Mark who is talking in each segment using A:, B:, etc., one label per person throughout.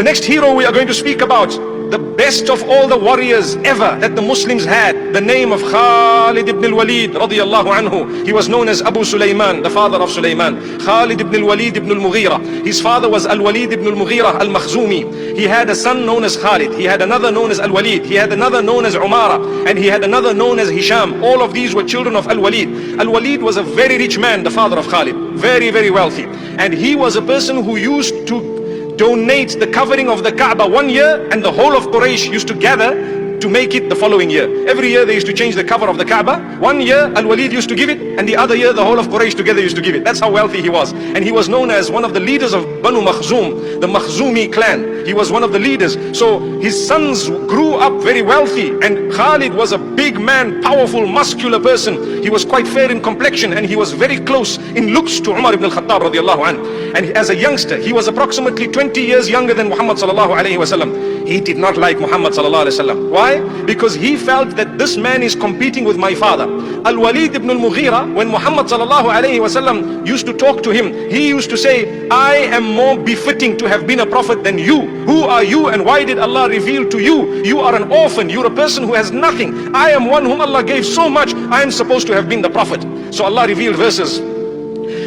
A: The next hero we are going to speak about, the best of all the warriors ever that the Muslims had, the name of Khalid ibn al-Walid radiyallahu anhu. He was known as Abu Sulaiman, the father of Sulaiman. Khalid ibn al-Walid ibn al-Mughira. His father was al-Walid ibn al-Mughira al-Makhzumi. He had a son known as Khalid. He had another known as al-Walid. He had another known as Umara. And he had another known as Hisham. All of these were children of al-Walid. Al-Walid was a very rich man, the father of Khalid. Very, very wealthy. And he was a person who used to donate the covering of the Kaaba 1 year, and the whole of Quraysh used to gather to make it the following year. Every year they used to change the cover of the Kaaba. 1 year al-Walid used to give it, and the other year the whole of Quraysh together used to give it. That's how wealthy he was. And he was known as one of the leaders of Banu Makhzum, the Makhzumi clan. He was one of the leaders. So his sons grew up very wealthy, and Khalid was a big man, powerful, muscular person. He was quite fair in complexion, and he was very close in looks to Umar ibn al-Khattab radiallahu anhu. And as a youngster, he was approximately 20 years younger than Muhammad sallallahu alayhi wa sallam. He did not like Muhammad sallallahu alayhi wa sallam. Why? Because he felt that this man is competing with my father. Al-Walid ibn al-Mughira, when Muhammad sallallahu alayhi wa sallam used to talk to him, he used to say, I am more befitting to have been a prophet than you. Who are you, and why did Allah reveal to you? You are an orphan, you're a person who has nothing. I am one whom Allah gave so much. I am supposed to have been the prophet. So Allah revealed verses.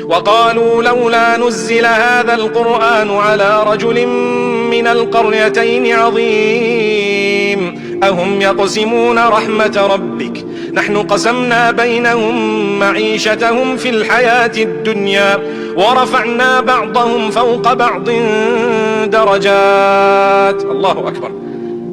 A: وَقَالُوا لَوْلَا نُزِّلَ هَذَا الْقُرْآنُ عَلَى رَجُلٍ مِّنَ الْقَرْيَتَيْنِ عَظِيمٍ أَهُمْ يَقْسِمُونَ رَحْمَةَ رَبِّكَ نحن قسمنا بينهم معيشتهم في الحياة الدنيا ورفعنا بعضهم فوق بعض درجات. Allahu Akbar.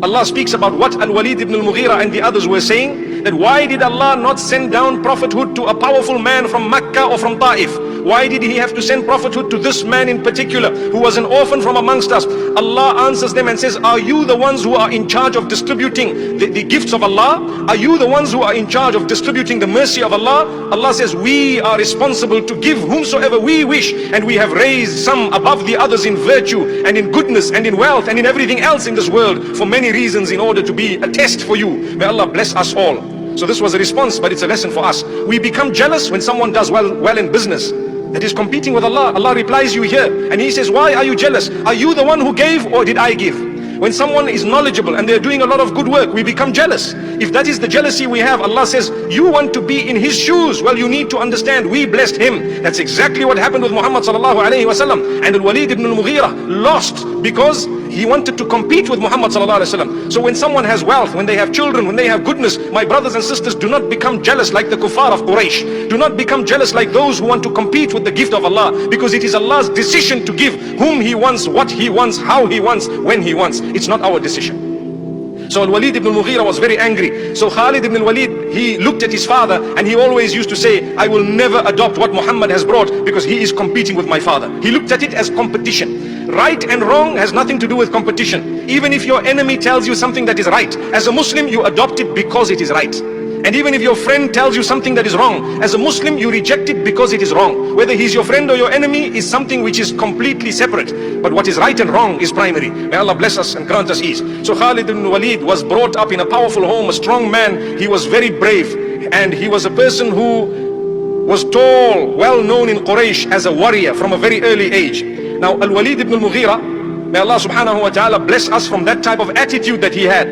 A: Allah speaks about what Al-Walid ibn al-Mughira and the others were saying, that why did Allah not send down prophethood to a powerful man from Mecca or from Ta'if? Why did he have to send prophethood to this man in particular, who was an orphan from amongst us? Allah answers them and says, are you the ones who are in charge of distributing the gifts of Allah? Are you the ones who are in charge of distributing the mercy of Allah? Allah says, we are responsible to give whomsoever we wish, and we have raised some above the others in virtue and in goodness and in wealth and in everything else in this world for many reasons, in order to be a test for you. May Allah bless us all. So this was a response, but it's a lesson for us. We become jealous when someone does well in business, that is competing with Allah. Allah replies you here, and He says, why are you jealous? Are you the one who gave, or did I give? When someone is knowledgeable and they're doing a lot of good work, we become jealous. If that is the jealousy we have, Allah says, you want to be in his shoes. Well, you need to understand, we blessed him. That's exactly what happened with Muhammad sallallahu alayhi wa sallam. And Al-Walid ibn al-Mughira lost because he wanted to compete with Muhammad sallallahu alayhi wa sallam. So when someone has wealth, when they have children, when they have goodness, my brothers and sisters, do not become jealous like the kuffar of Quraysh. Do not become jealous like those who want to compete with the gift of Allah, because it is Allah's decision to give whom He wants, what He wants, how He wants, when He wants. It's not our decision. So Al-Walid ibn al-Mughira was very angry. So Khalid ibn al-Walid, he looked at his father, and he always used to say, I will never adopt what Muhammad has brought, because he is competing with my father. He looked at it as competition. Right and wrong has nothing to do with competition. Even if your enemy tells you something that is right, as a Muslim you adopt it because it is right. And even if your friend tells you something that is wrong, as a Muslim you reject it because it is wrong. Whether he's your friend or your enemy is something which is completely separate. But what is right and wrong is primary. May Allah bless us and grant us ease. So Khalid ibn Walid was brought up in a powerful home, a strong man. He was very brave, and he was a person who was tall, well known in Quraysh as a warrior from a very early age. Now Al-Walid ibn al-Mughira, may Allah subhanahu wa ta'ala bless us from that type of attitude that he had.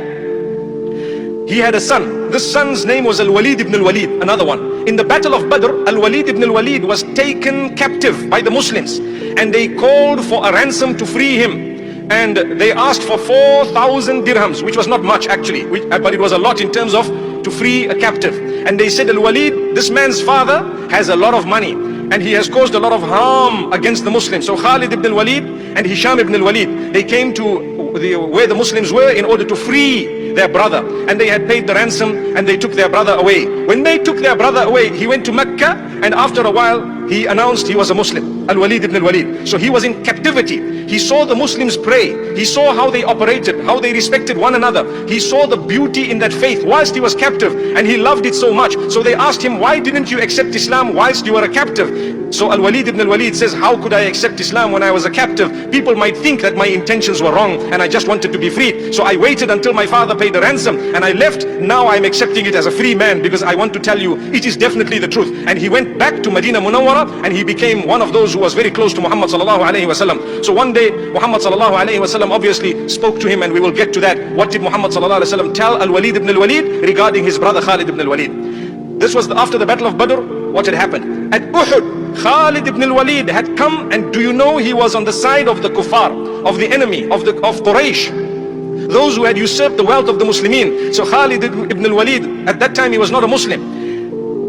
A: He had a son. This son's name was Al-Walid ibn al-Walid, another one. In the battle of Badr, Al-Walid ibn al-Walid was taken captive by the Muslims, and they called for a ransom to free him. And they asked for 4,000 dirhams, which was not much actually, but it was a lot in terms of to free a captive. And they said, Al-Walid, this man's father has a lot of money, and he has caused a lot of harm against the Muslims. So Khalid ibn al-Walid and Hisham ibn al-Walid, they came to where the Muslims were in order to free their brother, and they had paid the ransom, and they took their brother away. When they took their brother away, he went to Mecca, and after a while he announced he was a Muslim, Al-Walid ibn al-Walid. So he was in captivity. He saw the Muslims pray. He saw how they operated, how they respected one another. He saw the beauty in that faith whilst he was captive, and he loved it so much. So they asked him, why didn't you accept Islam whilst you were a captive? So Al-Walid ibn al-Walid says, how could I accept Islam when I was a captive? People might think that my intentions were wrong, and I just wanted to be freed. So I waited until my father paid the ransom, and I left. Now I'm accepting it as a free man, because I want to tell you it is definitely the truth. And he went back to Medina Munawwara, Munawwara, and he became one of those who was very close to Muhammad sallallahu alaihi wasallam. So one day Muhammad sallallahu alaihi wasallam obviously spoke to him, and we will get to that. What did Muhammad sallallahu alaihi wasallam tell al-Walid ibn al-Walid regarding his brother Khalid ibn al-Walid? This was after the battle of Badr. What had happened? At Uhud, Khalid ibn al-Walid had come, and do you know he was on the side of the kuffar, of the enemy, of Quraysh, those who had usurped the wealth of the Muslimin. So Khalid ibn al-Walid, at that time he was not a Muslim.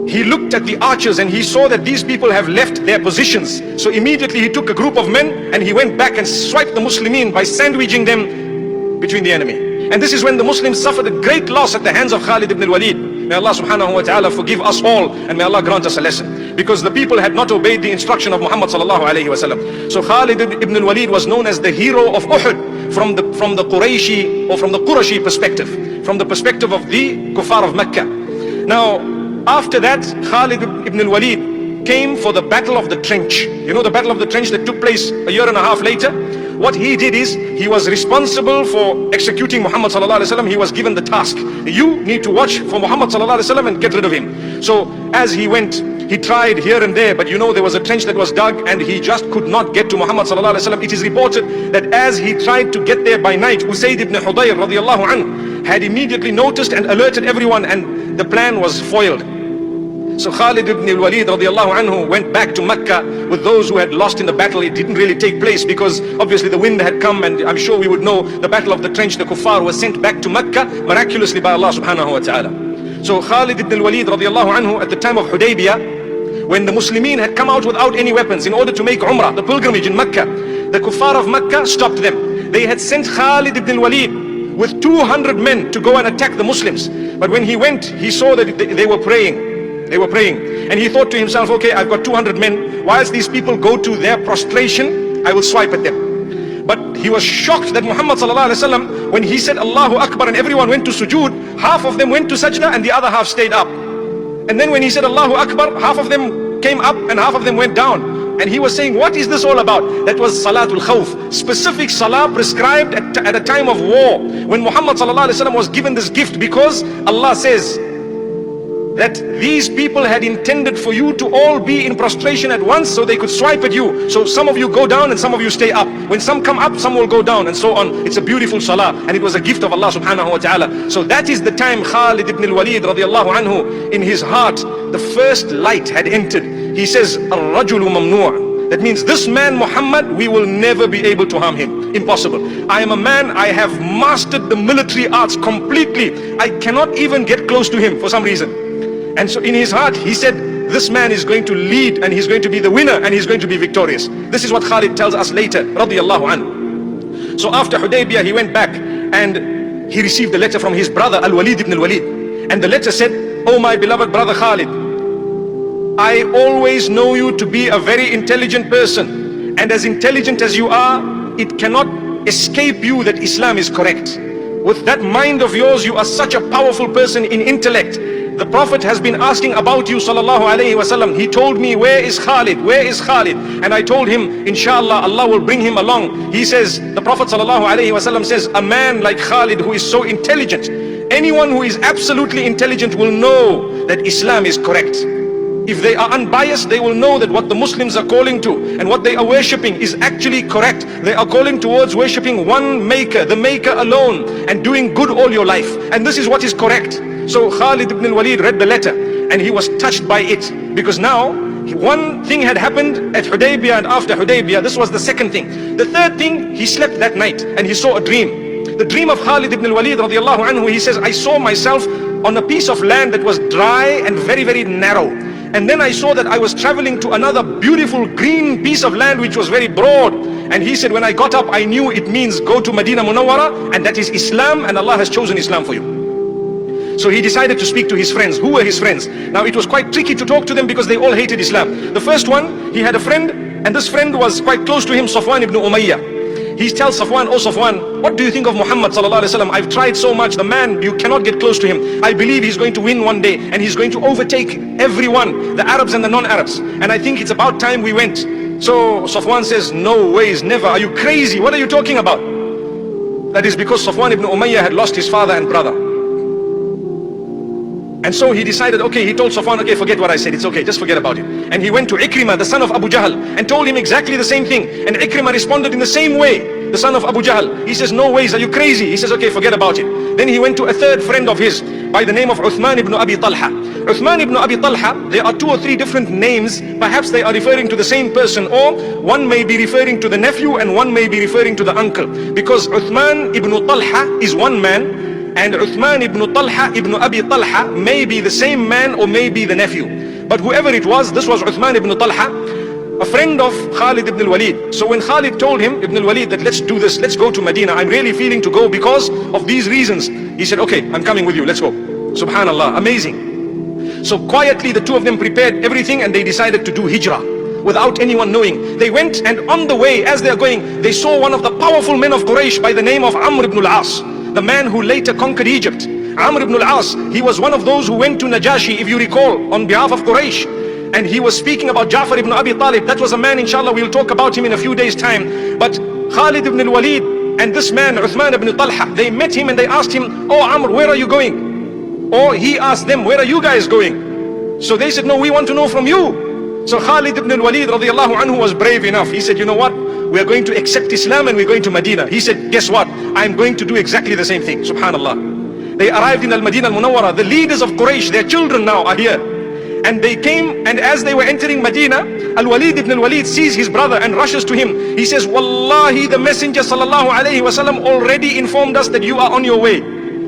A: He looked at the archers and he saw that these people have left their positions. So immediately he took a group of men and he went back and swiped the Muslimin by sandwiching them between the enemy. And this is when the Muslims suffered a great loss at the hands of Khalid ibn al-Walid. May Allah subhanahu wa ta'ala forgive us all, and may Allah grant us a lesson. Because the people had not obeyed the instruction of Muhammad sallallahu alayhi wa sallam. So Khalid ibn al-Walid was known as the hero of Uhud from the Qurayshi, or from the Qurashi perspective, from the perspective of the kuffar of Mecca. Now, after that, Khalid ibn al-Walid came for the battle of the trench. You know the battle of the trench that took place a year and a half later? What he did is, he was responsible for executing Muhammad sallallahu alaihi wasallam. He was given the task. You need to watch for Muhammad sallallahu alaihi wasallam and get rid of him. So as he went, he tried here and there, but you know there was a trench that was dug and he just could not get to Muhammad sallallahu alaihi wasallam. It is reported that as he tried to get there by night, Usayd ibn Hudayr radiyallahu anhu had immediately noticed and alerted everyone, and the plan was foiled. So Khalid ibn al-Walid radiyallahu anhu went back to Mecca with those who had lost in the battle. It didn't really take place because obviously the wind had come, and I'm sure we would know the battle of the trench. The kuffar was sent back to Mecca miraculously by Allah subhanahu wa ta'ala. So Khalid ibn al-Walid radiyallahu anhu, at the time of Hudaybiyah, when the Muslimin had come out without any weapons in order to make Umrah, the pilgrimage in Mecca, the kuffar of Mecca stopped them. They had sent Khalid ibn al-Walid with 200 men to go and attack the Muslims. But when he went, he saw that they were praying. They were praying, and he thought to himself, okay, I've got 200 men. Whilst these people go to their prostration, I will swipe at them. But he was shocked that Muhammad sallallahu alaihi wasallam, when he said Allahu Akbar and everyone went to sujood, half of them went to sajda and the other half stayed up. And then when he said Allahu Akbar, half of them came up and half of them went down. And he was saying, what is this all about? That was Salatul Khawf, specific salah prescribed at a time of war, when Muhammad sallallahu alaihi wasallam was given this gift, because Allah says that these people had intended for you to all be in prostration at once so they could swipe at you. So some of you go down and some of you stay up. When some come up, some will go down, and so on. It's a beautiful salah, and it was a gift of Allah subhanahu wa ta'ala. So that is the time Khalid ibn al-Walid radiyallahu anhu, in his heart, the first light had entered. He says, Ar-rajulu mamnu'. That means this man Muhammad, we will never be able to harm him. Impossible. I am a man, I have mastered the military arts completely. I cannot even get close to him for some reason. And so in his heart, he said, this man is going to lead, and he's going to be the winner, and he's going to be victorious. This is what Khalid tells us later, radiyallahu anhu. So after Hudaybiyah, he went back and he received a letter from his brother, al-Walid ibn al-Walid. And the letter said, oh my beloved brother Khalid, I always know you to be a very intelligent person. And as intelligent as you are, it cannot escape you that Islam is correct. With that mind of yours, you are such a powerful person in intellect. The Prophet has been asking about you sallallahu alayhi wasallam. He told me, where is Khalid? Where is Khalid? And I told him, inshallah, Allah will bring him along. He says, the Prophet sallallahu alayhi wasallam says, a man like Khalid who is so intelligent, anyone who is absolutely intelligent will know that Islam is correct. If they are unbiased, they will know that what the Muslims are calling to and what they are worshipping is actually correct. They are calling towards worshipping one maker, the maker alone, and doing good all your life. And this is what is correct. So Khalid ibn al-Walid read the letter and he was touched by it, because now one thing had happened at Hudaybiyah, and after Hudaybiyah, this was the second thing. The third thing, he slept that night and he saw a dream. The dream of Khalid ibn al-Walid radiyallahu anhu, he says, I saw myself on a piece of land that was dry and very, very narrow. And then I saw that I was traveling to another beautiful green piece of land which was very broad. And he said, when I got up, I knew it means go to Medina Munawwara, and that is Islam, and Allah has chosen Islam for you. So he decided to speak to his friends. Who were his friends? Now it was quite tricky to talk to them because they all hated Islam. The first one, he had a friend, and this friend was quite close to him, Safwan ibn Umayyah. He tells Safwan, oh Safwan, what do you think of Muhammad sallallahu alaihi wasallam? I've tried so much, the man, you cannot get close to him. I believe he's going to win one day, and he's going to overtake everyone, the Arabs and the non-Arabs. And I think it's about time we went. So Safwan says, no ways, never. Are you crazy? What are you talking about? That is because Safwan ibn Umayyah had lost his father and brother. And so he decided, okay, he told Safwan, okay, forget what I said, it's okay, just forget about it. And he went to Ikrimah, the son of Abu Jahl, and told him exactly the same thing. And Ikrimah responded in the same way, the son of Abu Jahl. He says, no ways, are you crazy? He says, okay, forget about it. Then he went to a third friend of his by the name of Uthman ibn Abi Talha. Uthman ibn Abi Talha, there are 2 or 3 different names. Perhaps they are referring to the same person, or one may be referring to the nephew and one may be referring to the uncle. Because Uthman ibn Talha is one man, and Uthman ibn Talha ibn Abi Talha may be the same man or may be the nephew. But whoever it was, this was Uthman ibn Talha, a friend of Khalid ibn al-Walid. So when Khalid told him, Ibn al-Walid, that let's do this, let's go to Medina, I'm really feeling to go because of these reasons. He said, okay, I'm coming with you, let's go. Subhanallah, amazing. So quietly the 2 of them prepared everything and they decided to do hijrah without anyone knowing. They went, and on the way, as they are going, they saw one of the powerful men of Quraysh by the name of Amr ibn al-As, the man who later conquered Egypt. Amr ibn al-As, he was one of those who went to Najashi, if you recall, on behalf of Quraysh. And he was speaking about Ja'far ibn Abi Talib. That was a man, inshallah, we'll talk about him in a few days' time. But Khalid ibn al-Walid and this man, Uthman ibn Talha, they met him and they asked him, oh Amr, where are you going? Or he asked them, where are you guys going? So they said, no, we want to know from you. So Khalid ibn al-Walid radiallahu anhu was brave enough. He said, you know what? We are going to accept Islam and we're going to Medina. He said, guess what? I'm going to do exactly the same thing. Subhanallah. They arrived in Al-Madinah al-Munawwara. The leaders of Quraysh, their children now are here. And they came, and as they were entering Medina, al-Walid ibn al-Walid sees his brother and rushes to him. He says, Wallahi, the Messenger sallallahu alayhi wasallam already informed us that you are on your way.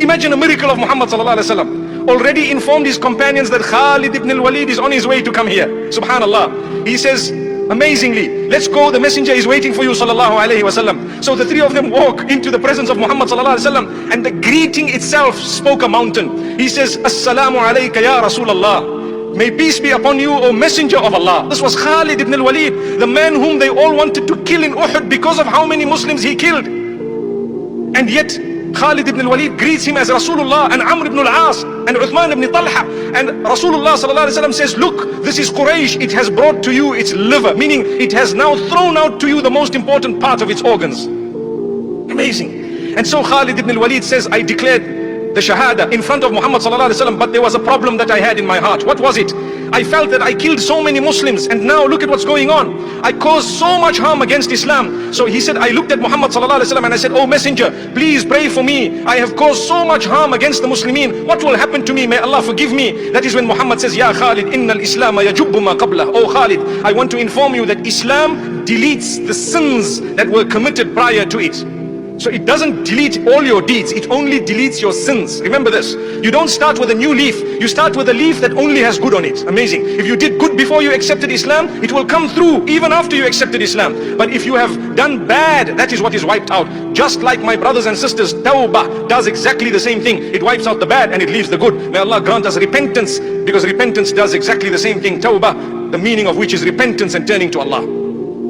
A: Imagine a miracle of Muhammad sallallahu alayhi wasallam. Already informed his companions that Khalid ibn al-Walid is on his way to come here. Subhanallah. He says, amazingly, let's go, the Messenger is waiting for you sallallahu alayhi wasallam. So the 3 of them walk into the presence of Muhammad sallallahu alayhi wasallam, and the greeting itself spoke a mountain. He says, Assalamu alayka ya Rasulallah. May peace be upon you, O Messenger of Allah. This was Khalid ibn al-Walid, the man whom they all wanted to kill in Uhud because of how many Muslims he killed. And yet Khalid ibn al-Walid greets him as Rasulullah, and Amr ibn al-As and Uthman ibn Talha. And Rasulullah sallallahu alaihi wasallam says, look, this is Quraysh, it has brought to you its liver, meaning it has now thrown out to you the most important part of its organs. Amazing. And so Khalid ibn al-Walid says, I declared the Shahada in front of Muhammad sallallahu alaihi wasallam, but there was a problem that I had in my heart. What was it? I felt that I killed so many Muslims, and now look at what's going on. I caused so much harm against Islam. So he said, I looked at Muhammad sallallahu alaihi wasallam and I said, oh Messenger, please pray for me. I have caused so much harm against the Muslimin. What will happen to me? May Allah forgive me. That is when Muhammad says, Ya Khalid, innal Islam yajubbu ma qablah. Oh Khalid, I want to inform you that Islam deletes the sins that were committed prior to it. So it doesn't delete all your deeds, it only deletes your sins. Remember this, you don't start with a new leaf, you start with a leaf that only has good on it. Amazing. If you did good before you accepted Islam, it will come through even after you accepted Islam. But if you have done bad, that is what is wiped out. Just like my brothers and sisters, Tawbah does exactly the same thing. It wipes out the bad and it leaves the good. May Allah grant us repentance, because repentance does exactly the same thing. Tawbah, the meaning of which is repentance and turning to Allah.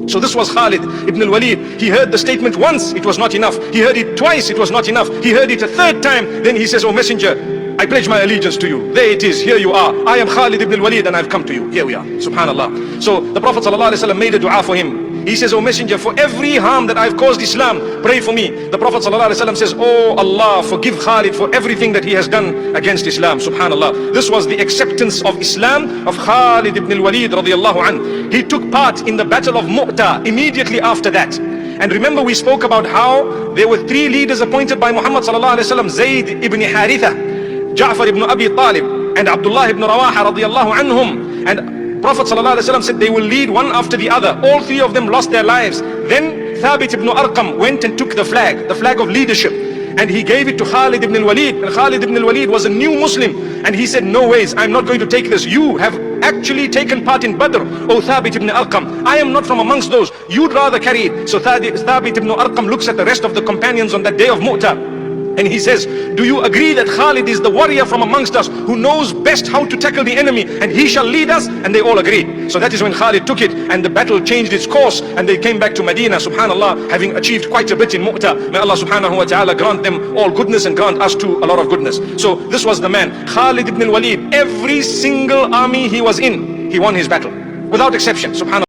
A: So this was Khalid ibn al-Walid. He heard the statement once, it was not enough. He heard it twice, it was not enough. He heard it a 3rd time. Then he says, oh Messenger, I pledge my allegiance to you. There it is, here you are. I am Khalid ibn al-Walid and I've come to you. Here we are. Subhanallah. So the Prophet ﷺ made a dua for him. He says, oh Messenger, for every harm that I've caused Islam, pray for me. The Prophet ﷺ says, oh Allah, forgive Khalid for everything that he has done against Islam. Subhanallah. This was the acceptance of Islam of Khalid ibn al-Walid radiallahu anhu. He took part in the battle of Mu'tah immediately after that. And remember, we spoke about how there were 3 leaders appointed by Muhammad ﷺ, Zayd ibn Haritha, Ja'far ibn Abi Talib, and Abdullah ibn Rawaha radiallahu anhum. And Prophet ﷺ said they will lead one after the other. All 3 of them lost their lives. Then Thabit ibn Arqam went and took the flag of leadership, and he gave it to Khalid ibn al-Walid. And Khalid ibn al-Walid was a new Muslim, and he said, no ways, I'm not going to take this. You have actually taken part in Badr, O Thabit ibn Arqam. I am not from amongst those. You'd rather carry it. So Thabit ibn Arqam looks at the rest of the companions on that day of Mu'tah, and he says, do you agree that Khalid is the warrior from amongst us who knows best how to tackle the enemy, and he shall lead us? And they all agreed. So that is when Khalid took it, and the battle changed its course, and they came back to Medina, subhanallah, having achieved quite a bit in Mu'tah. May Allah subhanahu wa ta'ala grant them all goodness and grant us too a lot of goodness. So this was the man, Khalid ibn al-Walid. Every single army he was in, he won his battle, without exception, subhanallah.